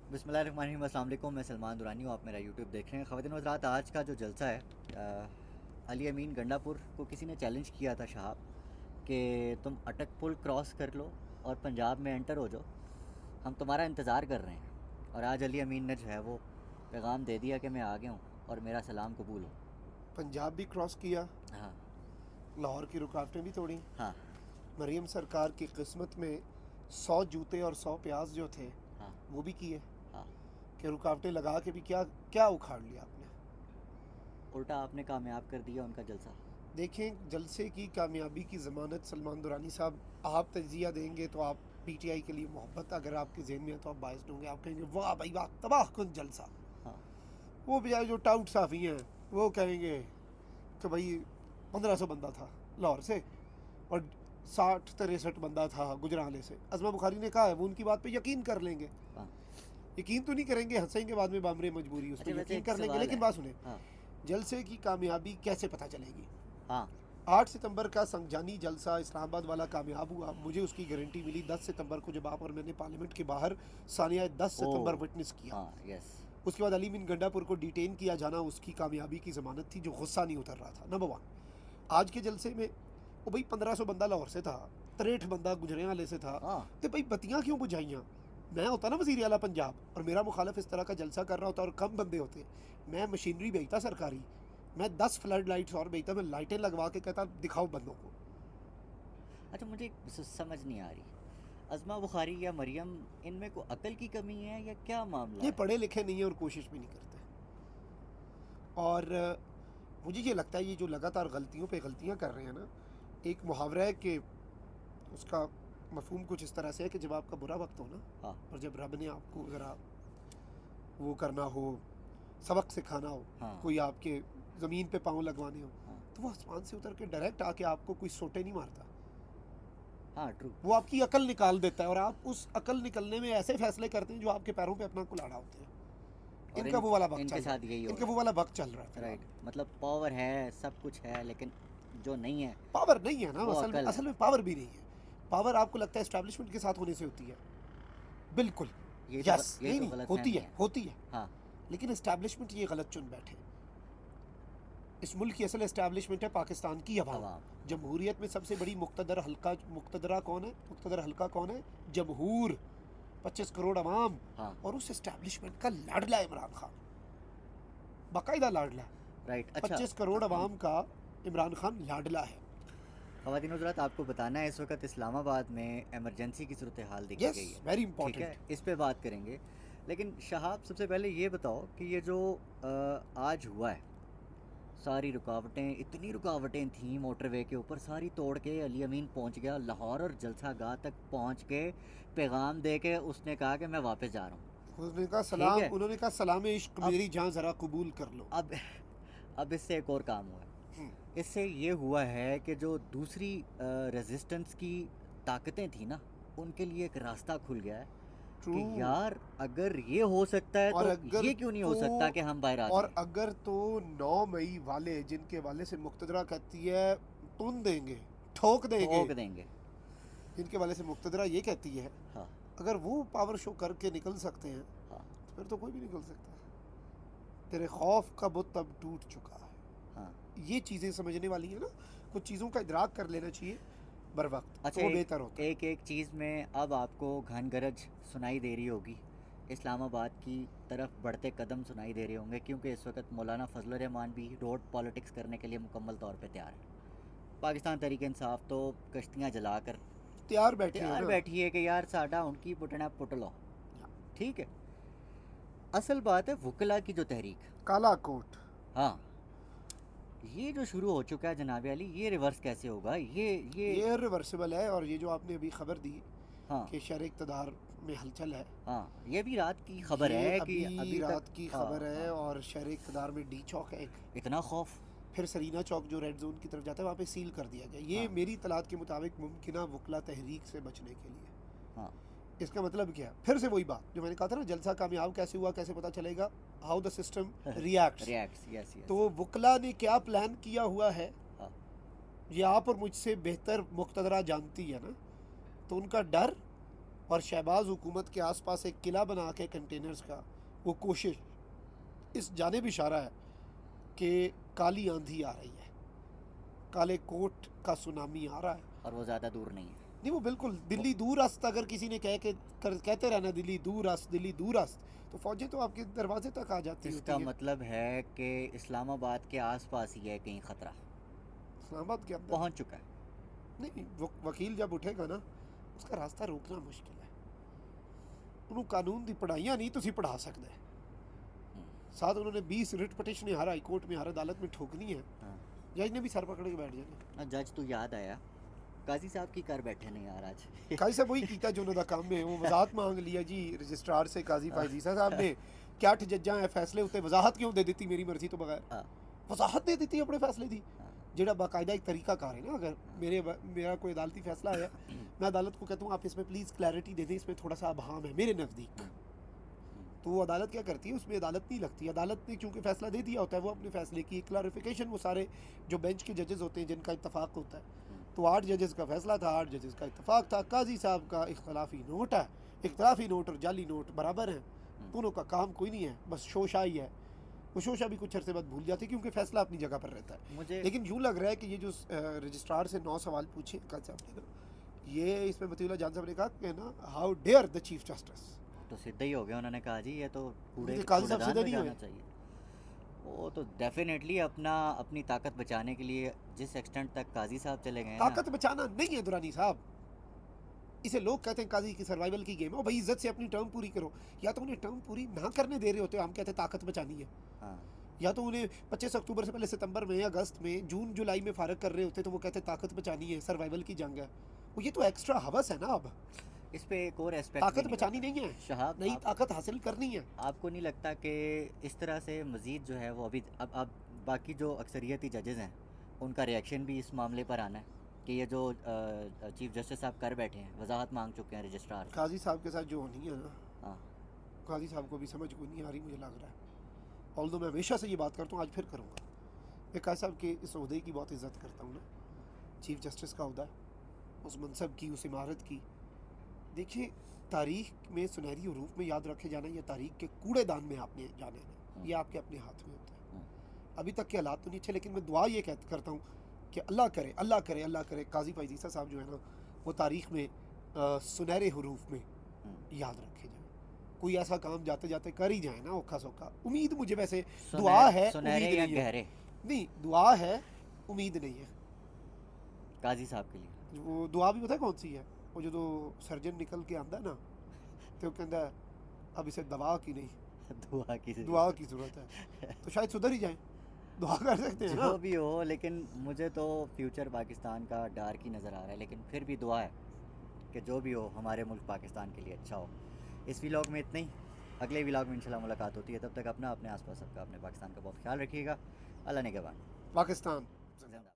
बिस्मिल्लाहिर्रहमानिर्रहीम, अस्सलाम वालेकुम। मैं सलमान दुरानी हूँ, आप मेरा यूट्यूब देख रहे हैं। ख़वातीन व हज़रात, आज का जो जलसा है, अली अमीन गंडापुर को किसी ने चैलेंज किया था शहाब कि तुम अटक पुल क्रॉस कर लो और पंजाब में एंटर हो जाओ, हम तुम्हारा इंतज़ार कर रहे हैं। और आज अली अमीन ने जो है वो पैगाम दे दिया कि मैं आ गया हूँ और मेरा सलाम कबूल हो। पंजाब भी क्रॉस किया, हाँ। लाहौर की रुकावटें भी तोड़ी। हाँ। मरीम सरकार की किस्मत में 100 जूते और 100 प्याज जो थे हाँ। वो भी किए हाँ। कि रुकावटें लगा के भी क्या क्या उखाड़ लिया आपने। उल्टा आपने कामयाब कर दिया उनका जलसा। देखें, जलसे की कामयाबी की ज़मानत सलमान दुरानी साहब, आप तजिया देंगे तो आप पीटीआई के लिए मोहब्बत अगर आपके जहन में है तो आप बायस होंगे, आप कहेंगे वाह भाई वाह, तबाह कुन जलसा। हाँ। वो बजाय जो टाउट साफ़ी हैं वो कहेंगे कि भाई 1500 बंदा था लाहौर से और 60-63 बंदा था गुजराले से। अज़मा बुखारी ने कहा है, वो उनकी बात पे यकीन कर लेंगे। हाँ। यकीन तो नहीं करेंगे, हंसेंगे बाद में, बामरे मजबूरी, उस अच्छा, पर वैसे यकीन एक कर लेंगे। सवाल लेकिन है। बात सुने, हाँ। जलसे की कामयाबी कैसे पता चलेगी। हाँ। 8 सितंबर का संगजानी जलसा इस्लामाबाद वाला कामयाब हुआ। मुझे उसकी गारंटी मिली 10 सितंबर को, जब आप और मैंने पार्लियामेंट के बाहर सानिया 10 ओ। सितंबर विटनेस किया। हाँ। यस। उसके बाद अली बिन गंडापुर को डिटेन किया जाना उसकी कामयाबी की ज़मानत थी, जो गुस्सा नहीं उतर रहा था। नंबर 1, आज के जलसे में वो भाई 1500 बंदा लाहौर से था, 63 बंदा गुजरेवाले से था। हाँ। तो भाई बत्तियाँ क्यों बुझाइयाँ। मैं होता ना वज़ीर आला पंजाब और मेरा मुखालफ इस तरह का जलसा कर रहा होता और कम बंदे होते, मैं मशीनरी भेजता सरकारी, मैं 10 फ्लड लाइट्स और भेजता, मैं लाइटें लगवा के कहता दिखाओ बंदों को। अच्छा, मुझे समझ नहीं आ रही, अज़मा बुखारी या मरियम, इनमें को अकल की कमी है या क्या मामला ये है? पढ़े लिखे नहीं है और कोशिश भी नहीं करते। और मुझे ये लगता है ये जो लगातार गलतियों पे गलतियाँ कर रहे हैं ना, एक मुहावरा है कि उसका मफहूम कुछ इस तरह से है कि जब आपका बुरा वक्त हो ना, हाँ। और जब रब ने आपको ज़रा वो करना हो, सबक सिखाना हो, हाँ। कोई आपके ज़मीन पे पाँव लगवाने हो, हाँ। तो वो आसमान से उतर के डायरेक्ट आके आपको कोई सोटे नहीं मारता। हाँ, ट्रू। वो आपकी अकल निकाल देता है और आप उस अकल निकलने में ऐसे फैसले करते हैं जो आपके पैरों पे अपना कुल्हाड़ा होते हैं। और इनका वो वाला वक्त इनके चल रहा साथ यही है, हो इनका रहा वो वाला वक्त चल रहा है है। फिलहाल। राइट, मतलब पावर है, सब कुछ है, लेकिन जो नहीं है पावर नहीं है ना, वो अकल है। असल में पावर भी नहीं है। पावर आपको लगता है एस्टैब्लिशमेंट के साथ होने से होती है, बिल्कुल। यस, ये नहीं तो नहीं, गलत होती फहमी है है। होती है। हाँ। लेकिन एस्टैब्लिशमेंट ये गलत चुन बैठे। इस मुल्क की असल एस्टैब्लिशमेंट है पाकिस्तान की अवाम। अवाम। जमहूरियत में सबसे बड़ी मुक्तदरा कौन है, मुक्तदर हल्का कौन है, जमहूर, 25 करोड़ अवाम। हाँ। और उस एस्टैब्लिशमेंट का लाडला इमरान खान, बाकायदा लाडला। राइट। अच्छा। 25 करोड़ अवाम का इमरान खान लाडला है। ख़वातीन हज़रात, आपको बताना है, इस वक्त इस्लामाबाद में एमरजेंसी की सूरत हाल देखी यस, गई है। वेरी ठीक है, इंपॉर्टेंट। इस पे बात करेंगे। लेकिन शहाब, सबसे पहले ये बताओ कि ये जो आज हुआ है, सारी रुकावटें, इतनी रुकावटें थीं मोटरवे के ऊपर, सारी तोड़ के अली अमीन पहुंच गया लाहौर और जलसा गाह तक पहुंच के पैगाम दे के उसने कहा कि मैं वापस जा रहा हूँ। ठीक है। उन्होंने कहा सलाम इश्क अब मेरी जान ज़रा कबूल कर लो। अब अब इससे एक और काम हुआ है। हम्म, इससे ये हुआ है कि जो दूसरी रेजिस्टेंस की ताकतें थी ना, उनके लिए एक रास्ता खुल गया है ट्रू। कि यार, अगर ये हो सकता है और तो अगर ये क्यों नहीं तो हो सकता कि हम बाहर आ और जाएं। अगर तो 9 मई वाले, जिनके वाले से मुक्तदरा कहती है तुन देंगे, ठोक देंगे, ठोक देंगे। जिनके वाले से मुक्तदरा ये कहती है, हाँ। अगर वो पावर शो करके निकल सकते हैं हाँ। तो फिर तो कोई भी निकल सकता है। तेरे खौफ का बुत अब टूट चुका है। हाँ। ये चीज़ें समझने वाली है ना, कुछ चीज़ों का इदराक कर लेना चाहिए बर वक्त, अच्छा, तो वो बेहतर होता है। एक एक चीज़ में अब आपको घन गरज सुनाई दे रही होगी, इस्लामाबाद की तरफ बढ़ते कदम सुनाई दे रहे होंगे, क्योंकि इस वक्त मौलाना फजल रहमान भी रोड पॉलिटिक्स करने के लिए मुकम्मल तौर पे तैयार है। पाकिस्तान तहरीक इंसाफ तो कश्तियाँ जलाकर तैयार बैठे हैं तैयार ना। बैठी है कि यार साडा उनकी पुटना पुट लो। ठीक है। असल बात है वकला की जो तहरीक। काला कोट। हाँ। ये जो शुरू हो चुका है जनाब अली, ये रिवर्स कैसे होगा? ये ये रिवर्सिबल है। और ये जो आपने अभी खबर दी हाँ। कि शहर इक़्तिदार में हलचल है, हाँ, ये भी रात की खबर ये है कि अभी अभी तक। रात की हाँ। खबर है। हाँ। और शहर इक़्तिदार में डी चौक है एक, इतना खौफ। फिर सरीना चौक जो रेड जोन की तरफ जाता है वहाँ पे सील कर दिया गया। ये हाँ। मेरी इत्तलात के मुताबिक मुमकिन वकला तहरीक से बचने के लिए। हाँ। इसका मतलब क्या है? फिर से वही बात जो मैंने कहा था ना, जलसा कामयाब कैसे हुआ, कैसे पता चलेगा, how the system reacts. Reacts. Yes. Yes. तो वकला ने क्या प्लान किया हुआ है, हाँ। ये आप और मुझसे बेहतर मुक्तदरा जानती है ना। तो उनका डर और शहबाज हुकूमत के आसपास एक किला बना के कंटेनर्स का, वो कोशिश इस जानिब इशारा है कि काली आंधी आ रही है, काले कोट का सुनामी आ रहा है। और वो ज़्यादा दूर नहीं है। नहीं, वो बिल्कुल दिल्ली दूर अस्त, अगर किसी ने कहते रहना दिल्ली दूर अस्त, दिल्ली दूर अस्त, तो फौजें तो आपके दरवाजे तक आ जाती इसका होती हैं। मतलब है कि इस्लामाबाद के आसपास ही है कहीं ख़तरा इस्लामाबाद के अंदर पहुंच चुका है। नहीं, वकील जब उठेगा ना, उसका रास्ता रोकना मुश्किल है। ਉਹਨੂੰ कानून दी पढ़ाइयाँ नहीं तुसी पढ़ा सकते। साथ उन्होंने 20 रिट पटिशन हर हाई कोर्ट में, हर अदालत में ठोकनी है, हाँ। जज ने भी सर पकड़ के बैठ जाना। जज तो याद आया, काजी साहब की कर बैठे नहीं यार आज। काजी साहब वही कीता जो उन्होंने काम में, वो वजाहत मांग लिया जी रजिस्ट्रार से, काजी फायजीसा साहब ने क्या जज्जा है फैसले उत्ते वजाहत क्यों दे दी मेरी मर्जी तो बगैर? हाँ। वजाहत दे दी अपने फैसले दी, हाँ। जेड़ा बाकायदा एक तरीका कार है ना। अगर मेरा कोई अदालती फैसला आया, मैं अदालत को कहता हूँ आप इसमें प्लीज़ क्लैरिटी दे दें, इसमें थोड़ा सा अबहम है मेरे नज़दीक, तो वो अदालत क्या करती है, उसमें अदालत नहीं लगती। अदालत ने चूँकि फैसला दे दिया होता है, वो अपने फैसले की क्लैरिफिकेशन, वो सारे जो बेंच के जजेस होते हैं जिनका इत्तफाक होता है, तो 8 जजेस का फैसला था, 8 जजेस का इत्तफाक था, काजी साहब का इख्तलाफी नोट है। इख्तलाफी नोट और जाली नोट बराबर हैं, दोनों का काम कोई नहीं है, बस शोशा ही है। वो शोशा भी कुछ अरसे बाद भूल जाते क्योंकि फैसला अपनी जगह पर रहता है। मुझे लेकिन यूँ लग रहा है कि ये जो रजिस्ट्रार से 9 सवाल पूछे काजी साहब ने ना, ये इसमें मतीउल्लाह जान साहब ने कहा कि ना, how dare the chief justice, तो सीधा ही हो गया। उन्होंने कहा जी ये तो पूरे ये काजी साहब कूड़ेदान सीधे में नहीं जाना हुए। चाहिए। वो तो डेफिनेटली अपनी ताकत बचाने के लिए जिस एक्सटेंट तक काजी साहब चले गए हैं ना, ताकत बचाना नहीं है दुरानी साहब, इसे लोग कहते हैं काजी की सर्वाइवल की गेम है। भाई इज्जत से अपनी टर्म पूरी करो, या तो उन्हें टर्म पूरी ना करने दे रहे होते हो, हम कहते हैं ताकत बचानी है, हाँ, या तो उन्हें 25 अक्टूबर से पहले सितंबर में, अगस्त में, जून जुलाई में फारग कर रहे होते तो वो कहते ताकत बचानी है, सर्वाइवल की जंग है। वो ये तो एक्स्ट्रा हवस है ना। अब इस पे एक और एस्पेक्ट ताकत बचानी नहीं है, शहाब, नई ताकत हासिल करनी है। आपको नहीं लगता कि इस तरह से मज़ीद जो है वो अभी अब बाकी जो अक्सरियती जजेज़ हैं उनका रिएक्शन भी इस मामले पर आना है कि ये जो चीफ जस्टिस साहब कर बैठे हैं, वजाहत मांग चुके हैं रजिस्ट्रार से। काजी साहब के साथ जो होनी है ना, हाँ, काजी साहब को भी समझ कोई नहीं आ रही, मुझे लग रहा है। ऑल्दो मैं हमेशा से ये बात करता हूँ, आज फिर करूँगा। मैं काजी साहब के इस ओहदे की बहुत इज्जत करता हूँ ना, चीफ जस्टिस का ओहदा, उस मनसब की, उस इमारत की। देखिए, तारीख में सुनहरी हरूफ में याद रखे जाना, या तारीख के कूड़ेदान में आपने जाने ना, ये आपके अपने हाथ में होता है। अभी तक के हालात तो नहीं अच्छे, लेकिन मैं दुआ ये करता हूँ कि अल्लाह करे, अल्लाह करे, अल्लाह करे काजी फायजीसा साहब जो है ना, वो तारीख में सुनहरे हरूफ में याद रखे जाए। कोई ऐसा काम जाते जाते कर ही जाए ना, औखा सौखा। उम्मीद मुझे वैसे दुआ है, सुनहरे उम्मीद या नहीं है। गहरे नहीं, दुआ है, उम्मीद नहीं है। काजी साहब के लिए वो दुआ भी पता है कौन सी है? वो जो सर्जन निकल के आंदा ना, तो कहता है अब इसे दवा की नहीं, दुआ की ज़रूरत है, तो शायद सुधर ही जाए। दुआ कर सकते हैं ना। जो भी हो, लेकिन मुझे तो फ्यूचर पाकिस्तान का डार्क ही नज़र आ रहा है, लेकिन फिर भी दुआ है कि जो भी हो हमारे मुल्क पाकिस्तान के लिए अच्छा हो। इस व्लॉग में इतना ही, अगले व्लॉग में इंशाल्लाह मुलाकात होती है। तब तक अपना, अपने आसपास सबका, अपने पाकिस्तान का बहुत ख्याल रखिएगा। अल्लाह ने के बाद पाकिस्तान।